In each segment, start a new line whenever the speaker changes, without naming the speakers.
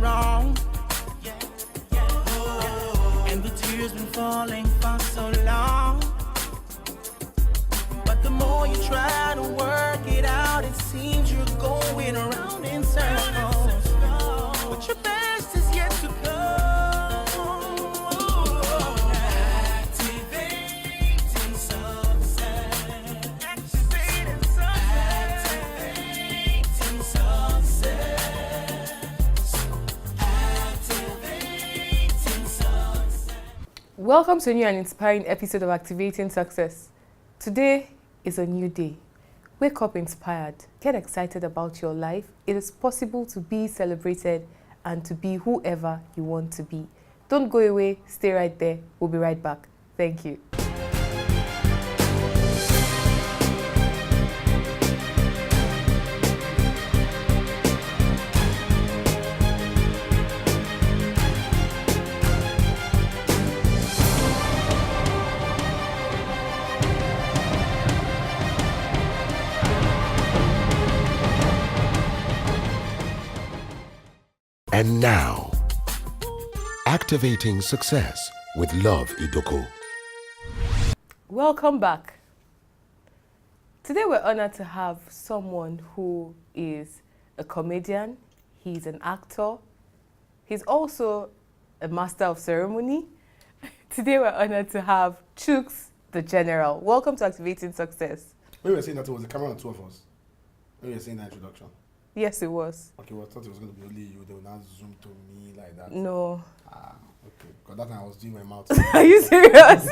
long. And the tears been falling for so long. But the more you try to work it out, it seems you're going around in circles. But your best is yet to come. Activating success. Activating success. Activating success. Activating success.
Welcome to a new and inspiring episode of Activating Success. Today is a new day. Wake up inspired. Get excited about your life. It is possible to be celebrated and to be whoever you want to be. Don't go away. Stay right there. We'll be right back. Thank you.
And now, Activating Success with Love Idoko.
Welcome back. Today we're honored to have someone who is a comedian, he's an actor, he's also a master of ceremony. Today we're honored to have Chuks the General. Welcome to Activating Success.
When we were saying that it was a camera on two of us, when we were saying that introduction.
Yes, it was.
Okay, well, I thought it was going to be only you. They would not zoom to me like that.
No.
Okay. Because that time I was doing my mouth.
Are you serious?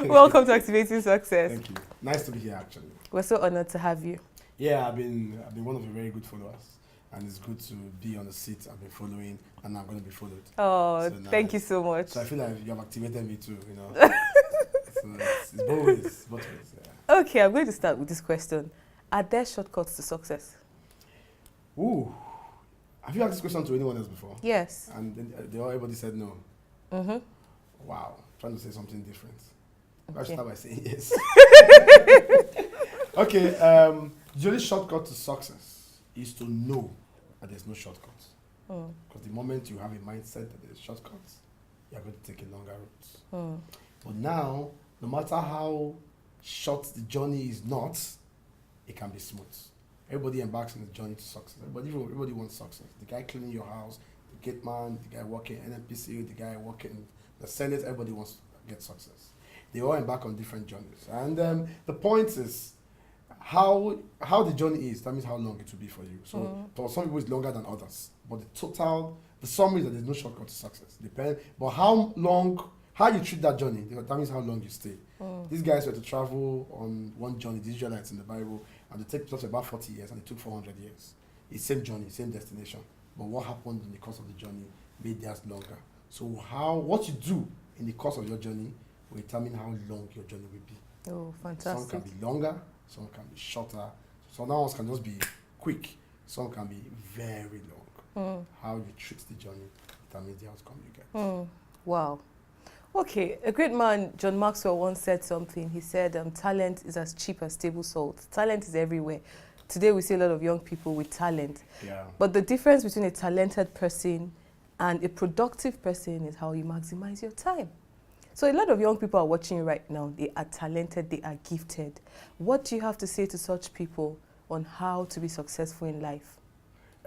Welcome to Activating Success.
Thank you. Nice to be here, actually.
We're so honored to have you.
Yeah, I've been one of your very good followers, and it's good to be on the seat. I've been following, and I'm going to be followed.
Oh,
So nice.
thank you so much.
So I feel like you have activated me too. You know. So it's both ways. Both ways. Yeah.
Okay, I'm going to start with this question. Are there shortcuts to success?
Ooh. Have you asked this question to anyone else before?
Yes.
And then everybody said no.
Mm-hmm.
Wow. Trying to say something different. I
Okay.
should start by saying yes. Okay. The only shortcut to success is to know that there's no shortcuts. Because the moment you have a mindset that there's shortcuts, you're going to take a longer route. But now, no matter how short the journey is not, it can be smooth. Everybody embarks on the journey to success. Everybody wants success. The guy cleaning your house, the gate man, the guy working NNPC, the guy working in the Senate, everybody wants to get success. They all embark on different journeys. And the point is how the journey is, that means how long it will be for you. So for some people it's longer than others. But the summary is that there's no shortcut to success. But how you treat that journey, that means how long you stay. These guys were to travel on one journey, the Israelites in the Bible, and they take just about 40 years, and it took 400 years. It's same journey, same destination. But what happened in the course of the journey made theirs longer. So what you do in the course of your journey will determine how long your journey will be.
Oh,
Some
fantastic.
can be longer, some can be shorter. Some ones can just be quick, some can be very long. How you treat the journey determines the outcome you get.
Wow. Okay, a great man, John Maxwell, once said something. He said, talent is as cheap as table salt. Talent is everywhere. Today we see a lot of young people with talent.
Yeah.
But the difference between a talented person and a productive person is how you maximize your time. So a lot of young people are watching you right now. They are talented, they are gifted. What do you have to say to such people on how to be successful in life?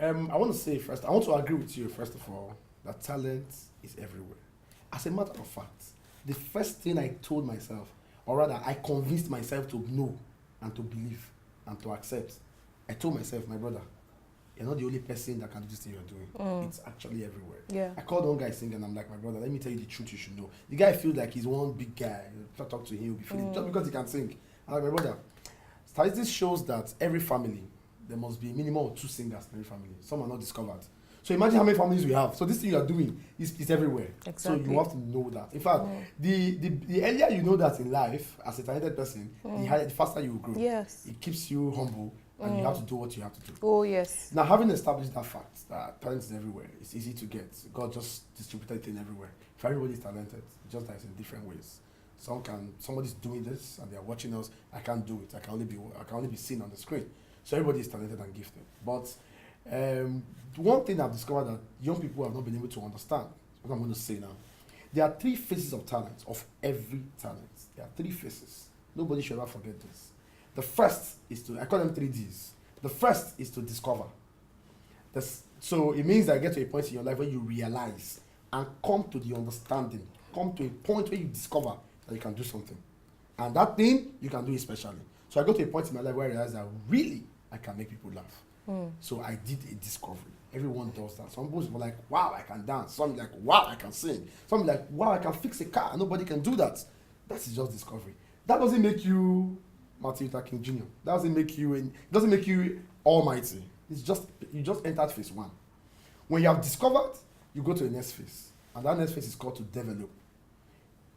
I want to say first, I want to agree with you, first of all, that talent is everywhere. As a matter of fact, the first thing I told myself, or rather I convinced myself to know and to believe and to accept, I told myself, my brother, you're not the only person that can do this thing you're doing. It's actually everywhere.
Yeah.
I called one guy singing and I'm like, my brother, let me tell you the truth you should know. The guy feels like he's one big guy. You talk to him, he'll be feeling, just because he can sing. I'm like, my brother, statistics shows that every family, there must be a minimum of 2 singers in every family. Some are not discovered. So imagine how many families we have. So this thing you are doing is everywhere.
Exactly.
So you have to know that. In fact, the earlier you know that in life, as a talented person, the faster you will grow.
Yes.
It keeps you humble, and you have to do what you have to do.
Oh, yes.
Now, having established that fact that talent is everywhere, it's easy to get. God just distributed it in everywhere. If everybody is talented, just that it's in different ways. Somebody's doing this and they're watching us. I can't do it. I can only be seen on the screen. So everybody is talented and gifted. But one thing I've discovered that young people have not been able to understand, what I'm going to say now, there are 3 phases of talent, of every talent. There are 3 phases. Nobody should ever forget this. The first is to, I call them 3Ds. The first is to discover. So it means that you get to a point in your life where you realize and come to the understanding, come to a point where you discover that you can do something. And that thing, you can do it specially. So I got to a point in my life where I realized that really, I can make people laugh. So I did a discovery. Everyone does that. Some people were like, wow, I can dance. Some like, wow, I can sing. Some like, wow, I can fix a car. Nobody can do that. That is just discovery. That doesn't make you Martin Luther King Jr. That doesn't make you almighty. It's just, you just entered phase 1. When you have discovered, you go to the next phase. And that next phase is called to develop.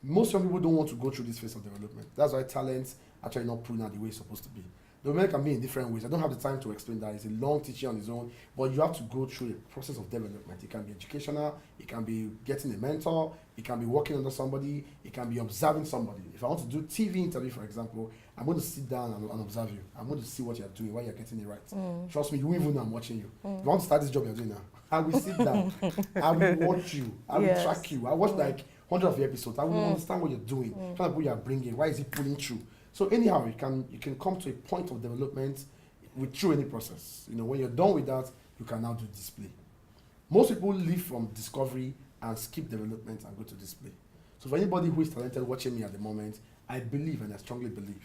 Most young people don't want to go through this phase of development. That's why talents actually not proven out the way it's supposed to be. Development can be in different ways. I don't have the time to explain that. It's a long teaching on its own, but you have to go through the process of development. It can be educational, it can be getting a mentor, it can be working under somebody, it can be observing somebody. If I want to do TV interview, for example, I'm going to sit down and observe you. I'm going to see what you're doing, why you're getting it right. Trust me, you won't even know I'm watching you. If I want to start this job you're doing now, I will sit down, I will watch you, I will track you. I watch like 100 of your episodes. I will understand what you're doing, kind of what you're bringing, why is it pulling through. So anyhow, you can come to a point of development through any process. You know, when you're done with that, you can now do display. Most people leave from discovery and skip development and go to display. So for anybody who is talented watching me at the moment, I believe and I strongly believe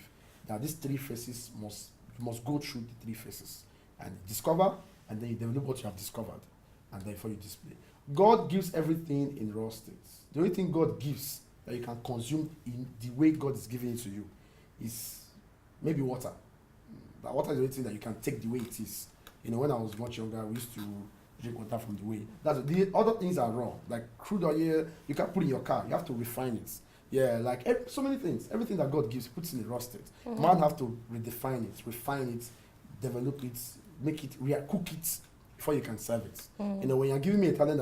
that these 3 phases must go through the 3 phases. And discover, and then you develop what you have discovered, and then before you display. God gives everything in raw states. The only thing God gives that you can consume in the way God is giving it to you is maybe water. That water is the only thing that you can take the way it is. You know, when I was much younger, we used to drink water from the way. The other things are raw, like crude oil. You can't put in your car. You have to refine it. Yeah, like so many things. Everything that God gives, puts in a raw state. Man have to redefine it, refine it, develop it, make it, cook it before you can serve it. You know, when you're giving me a talent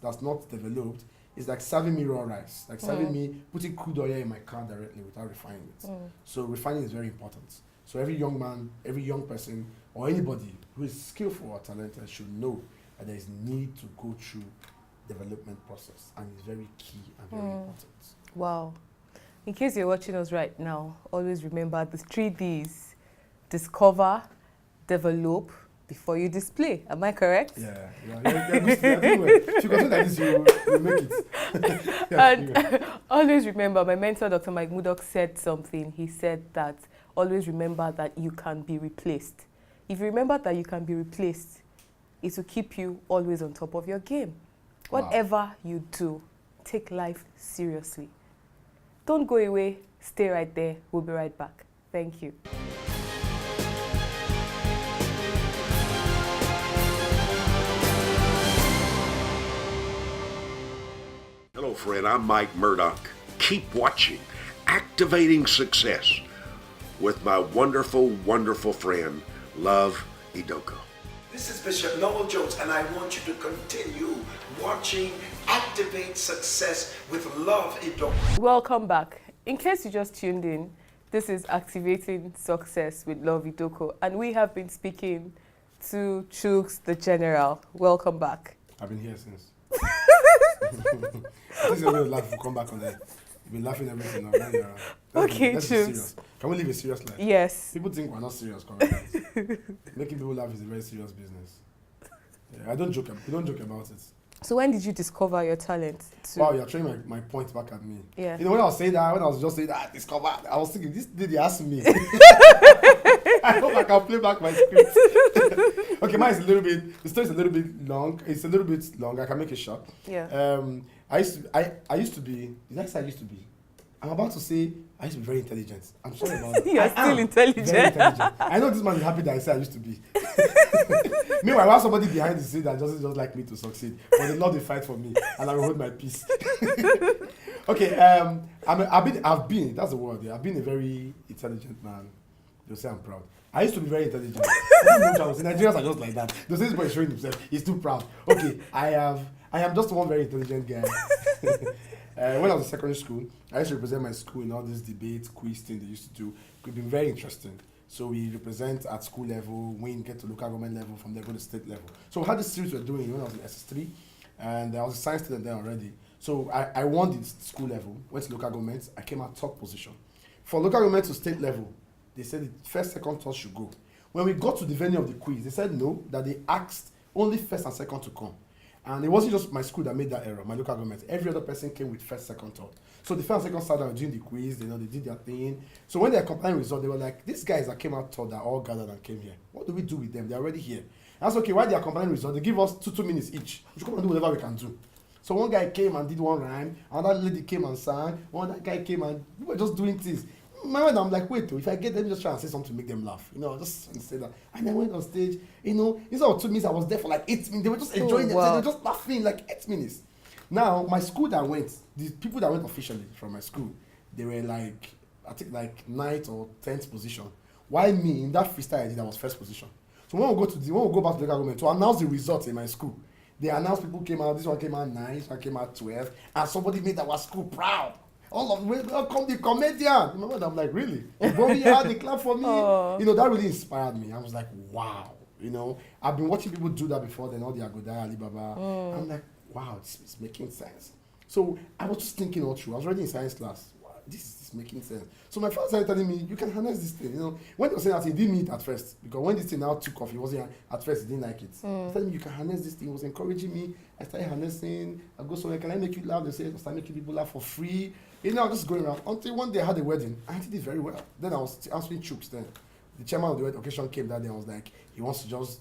that's not developed, it's like serving me raw rice, like serving me, putting crude oil in my car directly without refining it. So refining is very important. So every young man, every young person, or anybody who is skillful or talented should know that there is need to go through development process, and it's very key and very important.
Wow. In case you're watching us right now, always remember the 3 Ds: discover, develop, before you display. Am I correct?
Yeah. You're good. If you continue like this, you make it.
And always remember, my mentor, Dr. Mike Murdock, said something. He said that always remember that you can be replaced. If you remember that you can be replaced, it will keep you always on top of your game.
Wow.
Whatever you do, take life seriously. Don't go away. Stay right there. We'll be right back. Thank you.
Hello, friend. I'm Mike Murdock. Keep watching Activating Success with my wonderful, wonderful friend, Love Idoko.
This is Bishop Noel Jones, and I want you to continue watching Activate Success with Love Idoko.
Welcome back. In case you just tuned in, this is Activating Success with Love Idoko, and we have been speaking to Chuks the General. Welcome back.
I've been here since. This is a little laugh. We'll come back on that. You've been laughing everything now.
Okay,
let's be
Chuks.
serious. Can we live a serious life?
Yes.
People think we're not serious, correct? Making people laugh is a very serious business. Yeah, we don't joke about it.
So when did you discover your talent?
Wow, you're throwing my point back at me.
Yeah.
You know, when I was just saying that, discover, I was thinking, this lady asked me. I hope I can play back my script. Okay, mine is the story is a little bit long. It's a little bit long. I can make it short.
Yeah.
I used to be, did I say I used to be? I'm about to say I used to be very intelligent. I'm sorry about that.
You're still intelligent.
Very intelligent. I know this man is happy that I said I used to be. Meanwhile, I have somebody behind the scene that doesn't just like me to succeed, but the Lord will fight for me, and I will hold my peace. Okay, I've been, that's the word. Yeah, I've been a very intelligent man. They'll say I'm proud. I used to be very intelligent. Nigerians are just like that. They'll say this boy is showing himself. He's too proud. Okay, I am just one very intelligent guy. When I was in secondary school, I used to represent my school in all these debates, quiz things they used to do. It could be very interesting. So we represent at school level, win, get to local government level, from there go to state level. So we had this series we're doing when I was in SS3, and I was a science student then already. So I won the school level, went to local government, I came out top position. For local government to state level, they said the first, second, third should go. When we got to the venue of the quiz, they said no, that they asked only first and second to come. And it wasn't just my school that made that error, my local government. Every other person came with first, second, third. So the first and second started doing the quiz, they did their thing. So when they accompanied results, they were like, these guys that came out third, that all gathered and came here. What do we do with them? They're already here. That's okay, while they accompanying results, they give us 2 minutes each. We should come and do whatever we can do. So one guy came and did one rhyme, another lady came and sang, one other guy came and we were just doing things. My mind, I'm like, wait, if I get them, just try and say something to make them laugh. Just say that. And I went on stage, instead of 2 minutes, I was there for like 8 minutes. They were just enjoying themselves, they were just laughing like 8 minutes. Now, my school that went, the people that went officially from my school, they were like, I think like 9th or 10th position. Why me, in that freestyle I did, I was first position. So when we go back to the government to announce the results in my school, they announced people came out, this one came out 9, this one came out 12, and somebody made our school proud. All of them, welcome the comedian. Remember, I'm like, really? But we had the clap for me. That really inspired me. I was like, wow. I've been watching people do that before, then all the Agoda, Alibaba. I'm like, wow, this is making sense. So I was just thinking all through. I was already in science class. Wow, this is making sense. So my father started telling me, you can harness this thing. When he was saying that, he didn't mean it at first. Because when this thing now took off, he wasn't at first, he didn't like it. He told me, you can harness this thing. He was encouraging me. I started harnessing. I go somewhere, can I make you laugh? They say, I start making people laugh for free. Just going around. Until one day I had a wedding. I did it very well. Then I was answering Chooks then. The chairman of the occasion came that day and was like, he wants to just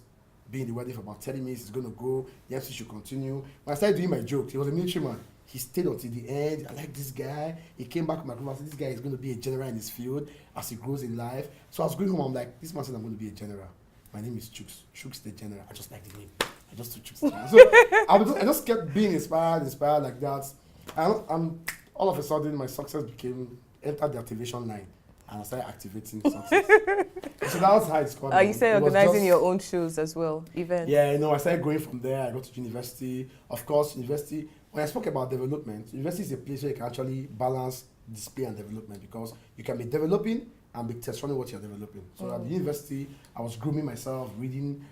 be in the wedding for about 30 minutes. He's going to go. The MC should continue. When I started doing my jokes, he was a military man. He stayed until the end. I like this guy. He came back with my group and said, this guy is going to be a general in his field as he grows in life. So I was going home. I'm like, this man said I'm going to be a general. My name is Chooks. Chooks the general. I just like the name. I just took Chooks the general. So I just kept being inspired like that. And all of a sudden, my success entered the activation line, and I started activating success. So that was how it's called.
You started organizing your own shows as well, events?
Yeah, I started going from there. I got to university. Of course, university, when I spoke about development, university is a place where you can actually balance display and development, because you can be developing and be test running what you're developing. So at the university, I was grooming myself, reading,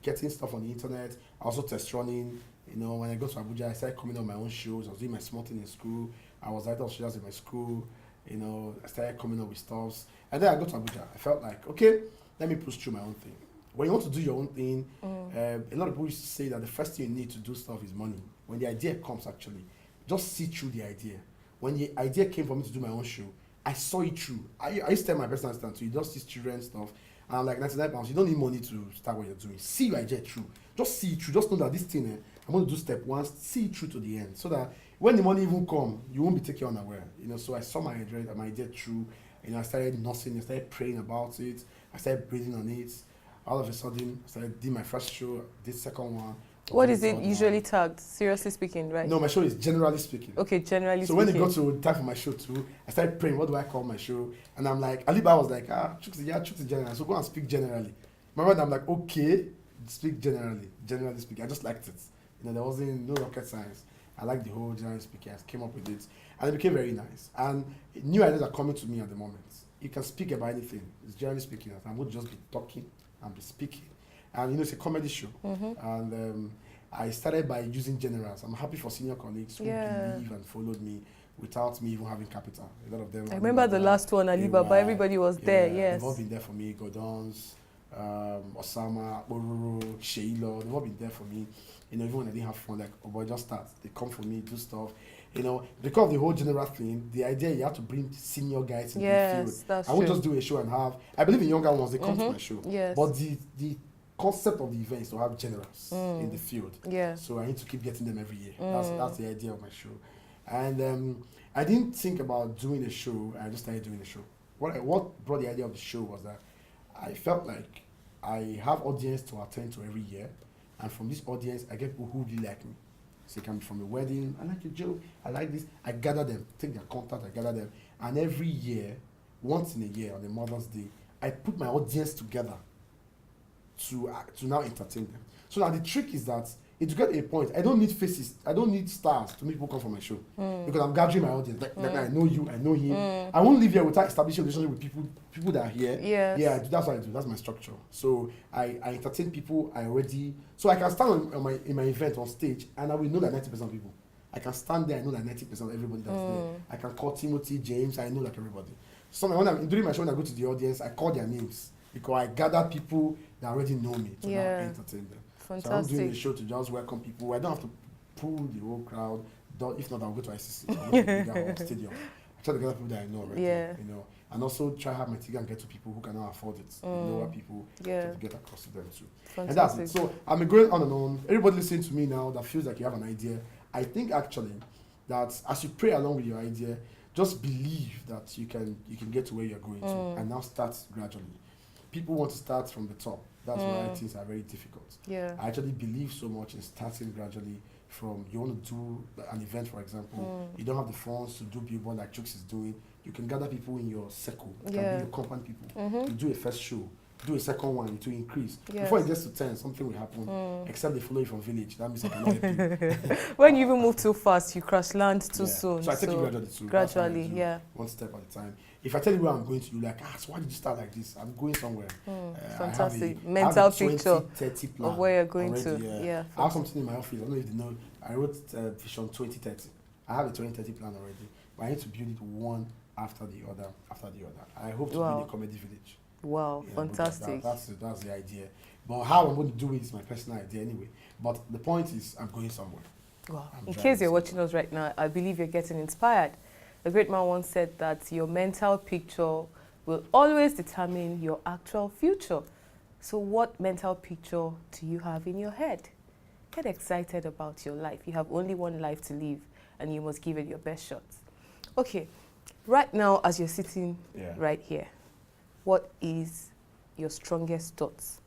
getting stuff on the internet. I also test running. When I go to Abuja, I started coming on my own shows. I was doing my small thing in school. I was writing shows in my school. I started coming up with stuff. And then I got to Abuja. I felt like, okay, let me push through my own thing. When you want to do your own thing, a lot of people used to say that the first thing you need to do stuff is money. When the idea comes, actually, just see through the idea. When the idea came for me to do my own show, I saw it through. I used to tell my personal assistant to, you just see children stuff. And I'm like, 99 pounds, you don't need money to start what you're doing. See your idea through. Just see it through. Just know that this thing, I'm going to do step 1, see it through to the end. So that when the money even come, you won't be taken unaware. So I saw my idea through. I started nursing, I started praying about it. I started breathing on it. All of a sudden, I started doing my first show, did second one.
What is it usually tagged? Seriously speaking, right?
No, my show is generally speaking.
Okay, generally
so
speaking.
So when it got to the time for my show too, I started praying, what do I call my show? And I'm like, Alibaba was like, Chooks is general, so go and speak generally. My mind, I'm like, okay, speak generally speaking. I just liked it. There wasn't no rocket science. I liked the whole general speaking. I came up with it, and it became very nice. And new ideas are coming to me at the moment. You can speak about anything. It's generally speaking. I'm going to just be talking and be speaking. And it's a comedy show. And I started by using generals. I'm happy for senior colleagues who believe and followed me without me even having capital. A lot of them.
I remember the last one, Alibaba. Everybody was there. Yes.
They've all been there for me. Gordons, Osama, Ororo, Sheila. They've all been there for me. Even when I didn't have fun, like, oh boy, just start. They come for me, do stuff. Because of the whole general thing, the idea you have to bring senior guys into the field.
That's
I won't just do a show and have. I believe in younger ones, they come to my show.
Yes.
But the concept of the event is to have generals in the field.
Yeah.
So I need to keep getting them every year. That's the idea of my show. And I didn't think about doing a show. I just started doing a show. What brought the idea of the show was that I felt like I have audience to attend to every year. And from this audience, I get people who really like me. So it can be from a wedding, I like your joke, I like this. I gather them, take their contact, I gather them. And every year, once in a year, on the Mother's Day, I put my audience together to now entertain them. So now the trick is that It will get a point. I don't need faces. I don't need stars to make people come for my show because I'm gathering my audience. Like I know you, I know him. I won't live here without establishing a relationship with people that are here.
Yes.
Yeah, that's what I do. That's my structure. So I entertain people. So I can stand in my event on stage and I will know that 90% of people. I can stand there. I know that 90% of everybody that's there. I can call Timothy, James. I know like everybody. So when I'm during my show, when I go to the audience, I call their names because I gather people that already know me to now entertain them.
Fantastic.
So I'm doing the show to just welcome people. I don't have to pull the whole crowd. If not, I'll go to ICC. I'll go to the bigger stadium. I try to gather people that I know already.
Yeah.
You know, and also try to have my ticket and get to people who cannot afford it. Lower people to get across to them too.
Fantastic.
And that's it. So I'm going on and on. Everybody listening to me now that feels like you have an idea. I think actually that as you pray along with your idea, just believe that you can get to where you're going to, and now start gradually. People want to start from the top. That's why things are very difficult.
Yeah.
I actually believe so much in starting gradually from, you want to do an event, for example, you don't have the funds to do billboard like Jokes is doing. You can gather people in your circle, it can be your company people. You do a first show, do a second one to increase.
Yes.
Before it gets to 10, something will happen, except they follow you from village. That means I cannot help you.
When you even move too fast, you crash land too soon.
So I take it gradually too.
Gradually, yeah.
One step at a time. If I tell you where I'm going to, you're like, so why did you start like this? I'm going somewhere.
Fantastic.
I have a
Mental
20, 30 plan
of where you're going
already,
to. Yeah.
I have something in my office. I don't know if you know. I wrote Vision 2030. I have a 2030 plan already, but I need to build it one after the other. I hope to build a comedy village.
Wow, fantastic.
That's the idea. But how I'm going to do it is my personal idea anyway. But the point is, I'm going somewhere.
Wow. In case you're watching us right now, I believe you're getting inspired. The great man once said that your mental picture will always determine your actual future. So what mental picture do you have in your head? Get excited about your life. You have only one life to live, and you must give it your best shot. Okay, right now as you're sitting right here, what is your strongest thoughts?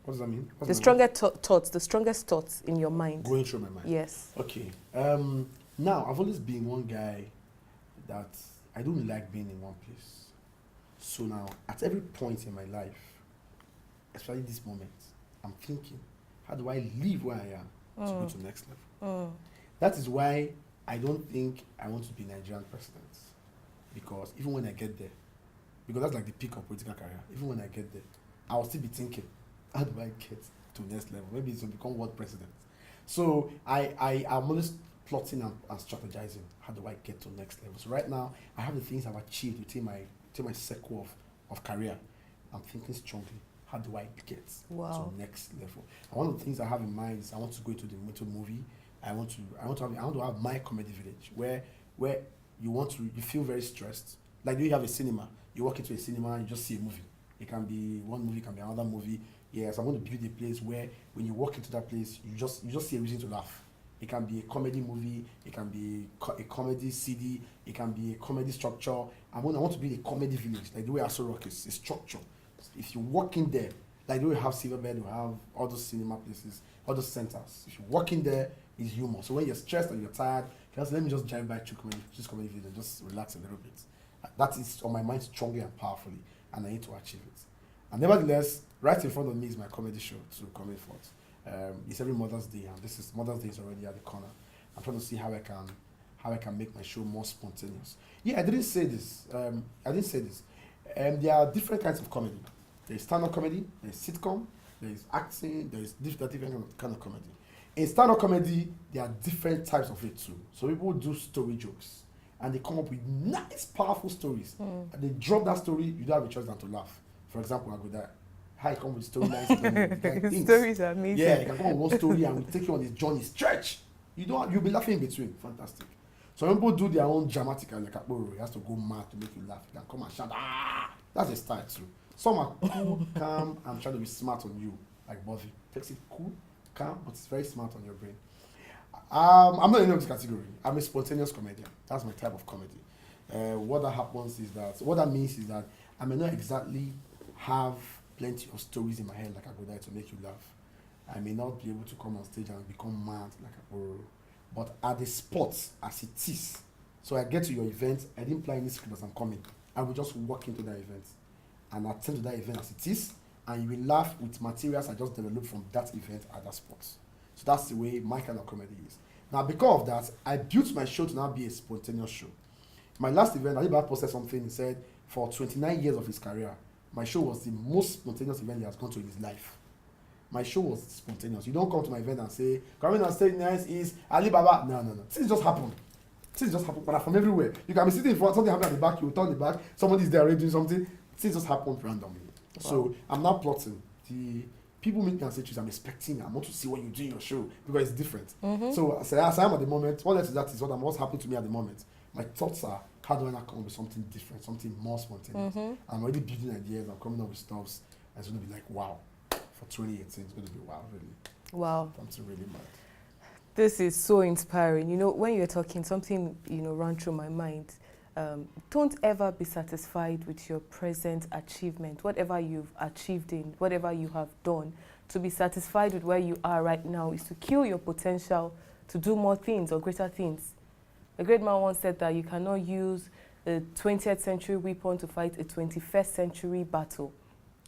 What does that mean?
The strongest thoughts in your mind.
Going through my mind.
Yes.
Okay. Now, I've always been one guy that I don't like being in one place. So now, at every point in my life, especially this moment, I'm thinking, how do I live where I am to go to the next level? That is why I don't think I want to be Nigerian president. Because even when I get there, because that's like the peak of political career, even when I get there, I will still be thinking, how do I get to the next level? Maybe it's to become world president. So I'm always plotting and strategizing. How do I get to the next level? So right now, I have the things I've achieved within my circle of career. I'm thinking strongly. How do I get to the next level? And one of the things I have in mind is I want to go into the motor movie. I want to have my comedy village where you feel very stressed. Like you have a cinema. You walk into a cinema and you just see a movie. It can be one movie, it can be another movie. Yes, I want to build a place where when you walk into that place, you just see a reason to laugh. It can be a comedy movie, it can be a comedy CD, it can be a comedy structure. I want to build a comedy village, like the way Aso Rock is a structure. If you walk in there, like the way we have Silverbed, we have all those cinema places, all those centers. If you walk in there, it's humor. So when you're stressed and you're tired, let me just drive by to comedy village and just relax a little bit. That is on my mind strongly and powerfully, and I need to achieve it. And nevertheless, right in front of me is my comedy show to Coming Forth. It's every Mother's Day, and this is Mother's Day is already at the corner. I'm trying to see how I can make my show more spontaneous. Yeah, I didn't say this. There are different kinds of comedy. There's stand-up comedy, there's sitcom, there's acting, there's different kind of comedy. In stand-up comedy, there are different types of it too. So people do story jokes, and they come up with nice, powerful stories. And they drop that story, you don't have a choice than to laugh. For example, I go there. How you come with storylines?
Stories are amazing.
Yeah, you can come with one story and we take you on this journey. Stretch. You'll be laughing in between. Fantastic. Some people do their own dramatic, like Akporo. He has to go mad to make you laugh. You can come and shout. That's a style too. Some are cool, calm, and trying to be smart on you, like Buffy. Takes it cool, calm, but it's very smart on your brain. I'm not in this category. I'm a spontaneous comedian. That's my type of comedy. What that means is that I may not exactly have plenty of stories in my head like I go there to make you laugh. I may not be able to come on stage and become mad like a borrow. But at the spot as it is. So I get to your event, I didn't plan any script as I'm coming. I will just walk into that event and attend to that event as it is, and you will laugh with materials I just developed from that event at that spot. So that's the way my kind of comedy is. Now, because of that, I built my show to now be a spontaneous show. My last event, Alibaba posted something. He said, for 29 years of his career, my show was the most spontaneous event he has gone to in his life. My show was spontaneous. You don't come to my event and say, coming on stage next is Alibaba. No. Things just happen. But from everywhere. You can be sitting in front, something happen at the back, you turn the back, somebody's there already doing something. Things just happen randomly. Wow. So I'm not plotting. The people meet me and say, I'm expecting, I want to see what you do in your show because it's different. So as I am at the moment, what else is that is what's happening to me at the moment. My thoughts are, how do I not come up with something different, something more spontaneous? I'm already building ideas, I'm coming up with stuff, and it's going to be like, wow. For 2018, it's going to be wow, really. Wow. Something really mad.
This is so inspiring. You know, when you're talking, something, ran through my mind. Don't ever be satisfied with your present achievement, whatever you've achieved in, whatever you have done. To be satisfied with where you are right now is to kill your potential to do more things or greater things. A great man once said that you cannot use a 20th century weapon to fight a 21st century battle.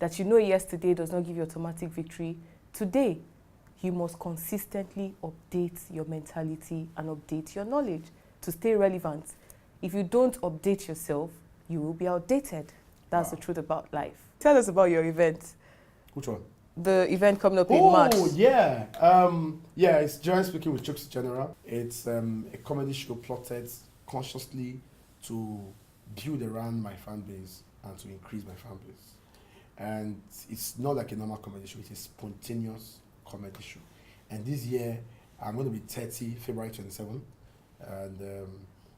That yesterday does not give you automatic victory. Today, you must consistently update your mentality and update your knowledge to stay relevant. If you don't update yourself, you will be outdated. That's the truth about life. Tell us about your event.
Which one?
The event coming up in March.
Oh, yeah. It's Generally Speaking with Chuks General. It's a comedy show plotted consciously to build around my fan base and to increase my fan base. And it's not like a normal comedy show, it's a spontaneous comedy show. And this year, I'm going to be 30, February 27. And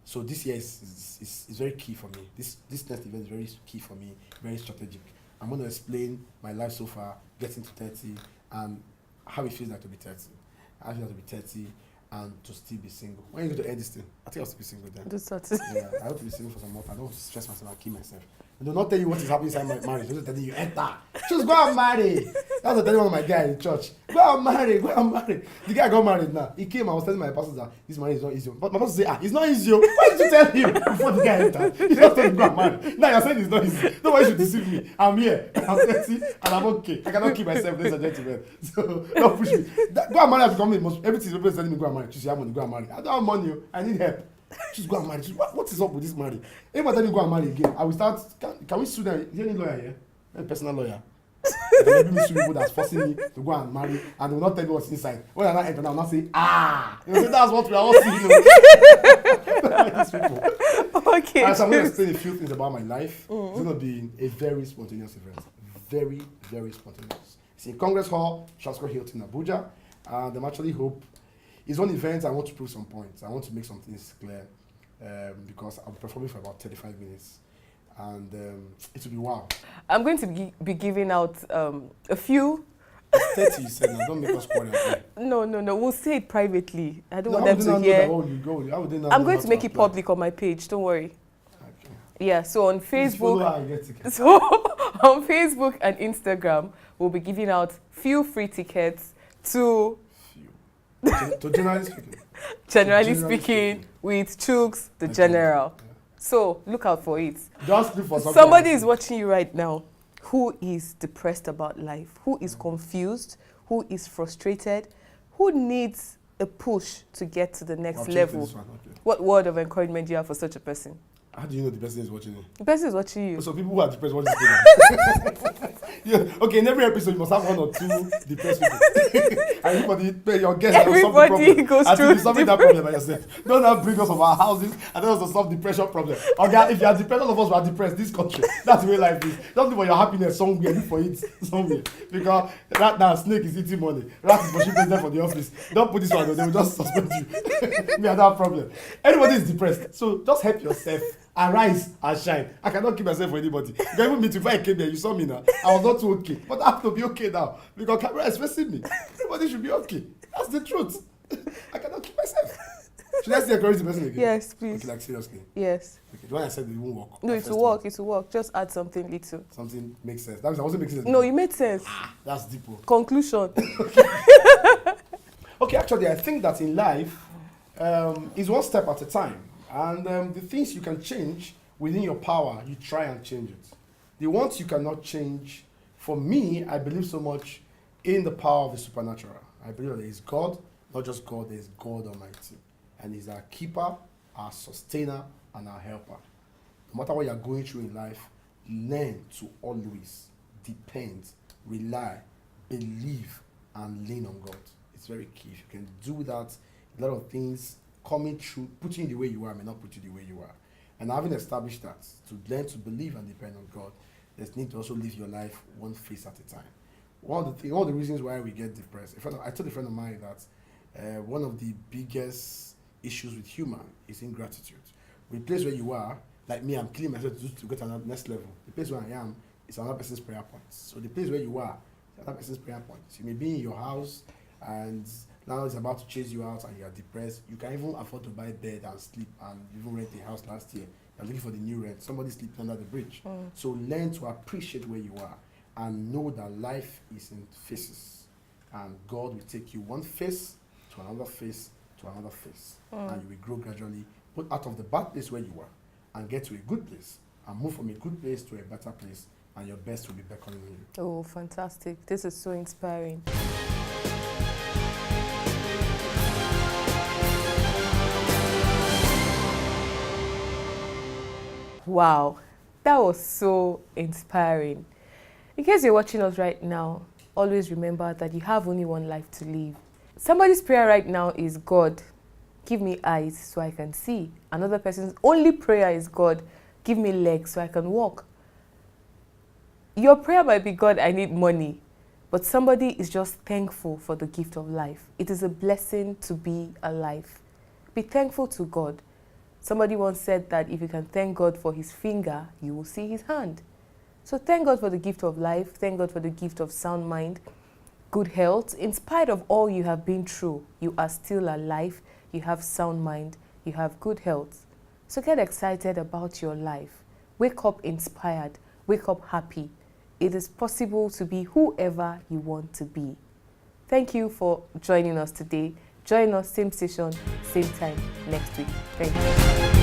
so this year is very key for me. This next event is very key for me, very strategic. I'm going to explain my life so far, getting to 30, and how it feels like to be 30. How it feels like to be 30 and to still be single. When are you going to end this thing? I think I'll still be single then. Yeah, I hope to be single for some more time. I don't want to stress myself and kill myself. And do not tell you what is happening inside my marriage. Just tell you enter. Just go and marry. That's what I tell one of my guys in church. Go and marry. The guy got married now. He came and was telling my pastor that this marriage is not easy. But my pastor say, it's not easy. Why did you tell him before the guy entered? He just told him go and marry. Now you're saying it's not easy. Nobody should deceive me. I'm here. I'm 30 and I'm okay. I cannot keep myself, ladies and gentlemen. So don't push me. Go and marry has become everything is telling me go and marry. She say, I'm going to go and marry. I don't have money. I need help. Just go and marry. What is up with this marriage? If I tell you go and marry again, I will start. Can we sue them? Is there any lawyer here? A personal lawyer. Maybe we sue people that's forcing me to go and marry, and they will not tell me what's inside. When I not enter, I will not say, that's what we are all seeing. These people.
Okay.
So I'm going to explain a few things about my life. It's going to be a very spontaneous event. Very, very spontaneous. It's in Congress Hall, Transcorp Hilton, Abuja, and I'm actually hope. It's one event I want to prove some points. I want to make some things clear because I'm performing for about 35 minutes. And it will be wow.
I'm going to be giving out a few.
30 you said, now don't make us quarrel.
No. We'll say it privately. I don't want them to hear. I'm going to make it public on my page. Don't worry. Okay. Yeah, so on Facebook. So on Facebook and Instagram, we'll be giving out few free tickets to...
To generally speaking.
Generally speaking, with Chuks, the General. Yeah. So look out for it.
Just look for
somebody is watching you right now who is depressed about life, who is confused, who is frustrated, who needs a push to get to the next level. Okay. What word of encouragement do you have for such a person?
How do you know the person is watching you?
The person is watching you.
So people who are depressed watch this program. Yeah. Okay, in every episode you must have one or two depressed people. Everybody, your guests have solved the problem.
Goes through.
You're solving that problem by yourself. Don't have bring us of our houses and then also solve depression problem. Okay, if you are depressed, all of us are depressed. This country, that's the way life is. Don't look for your happiness somewhere. Look for it somewhere because right now snake is eating money. Rat is pushing president for the office. Don't put this one. They will just suspend you. Me and that problem. Everybody is depressed, so just help yourself. Arise and shine. I cannot keep myself for anybody. You can even meet before I came here, you saw me now. I was not too okay. But I have to be okay now. Because camera is facing me. Everybody should be okay. That's the truth. I cannot keep myself. Should I still encourage the person again?
Yes, please.
Okay, like seriously?
Yes.
Okay, the one I said it won't work.
No, it will work. It will work. Just add something little.
Something makes sense. That means I wasn't making sense.
No, it made sense.
That's deep.
Conclusion.
Okay, actually, I think that in life is one step at a time. And the things you can change within your power, you try and change it. The ones you cannot change, for me, I believe so much in the power of the supernatural. I believe that there is God, not just God, there is God Almighty. And He's our keeper, our sustainer, and our helper. No matter what you're going through in life, learn to always depend, rely, believe, and lean on God. It's very key. If you can do that, a lot of things coming through, putting you the way you are may not put you the way you are. And having established that, to learn to believe and depend on God, there's need to also live your life one phase at a time. One of the reasons why we get depressed, I told a friend of mine that one of the biggest issues with human is ingratitude. The place where you are, like me, I'm killing myself to get to the next level. The place where I am is another person's prayer point. So the place where you are is another person's prayer point. You may be in your house and now it's about to chase you out and you're depressed. You can even afford to buy bed and sleep and even rent a house last year. You're looking for the new rent. Somebody sleeping under the bridge. So learn to appreciate where you are and know that life is in phases. And God will take you one phase to another phase to another phase. And you will grow gradually, put out of the bad place where you are and get to a good place and move from a good place to a better place, and your best will be beckoning you.
Oh, fantastic. This is so inspiring. Wow, that was so inspiring. In case you're watching us right now, always remember that you have only one life to live. Somebody's prayer right now is, God, give me eyes so I can see. Another person's only prayer is, God, give me legs so I can walk. Your prayer might be, God, I need money. But somebody is just thankful for the gift of life. It is a blessing to be alive. Be thankful to God. Somebody once said that if you can thank God for his finger, you will see his hand. So thank God for the gift of life. Thank God for the gift of sound mind, good health. In spite of all you have been through, you are still alive. You have sound mind. You have good health. So get excited about your life. Wake up inspired. Wake up happy. It is possible to be whoever you want to be. Thank you for joining us today. Join us same station, same time next week. Thank you.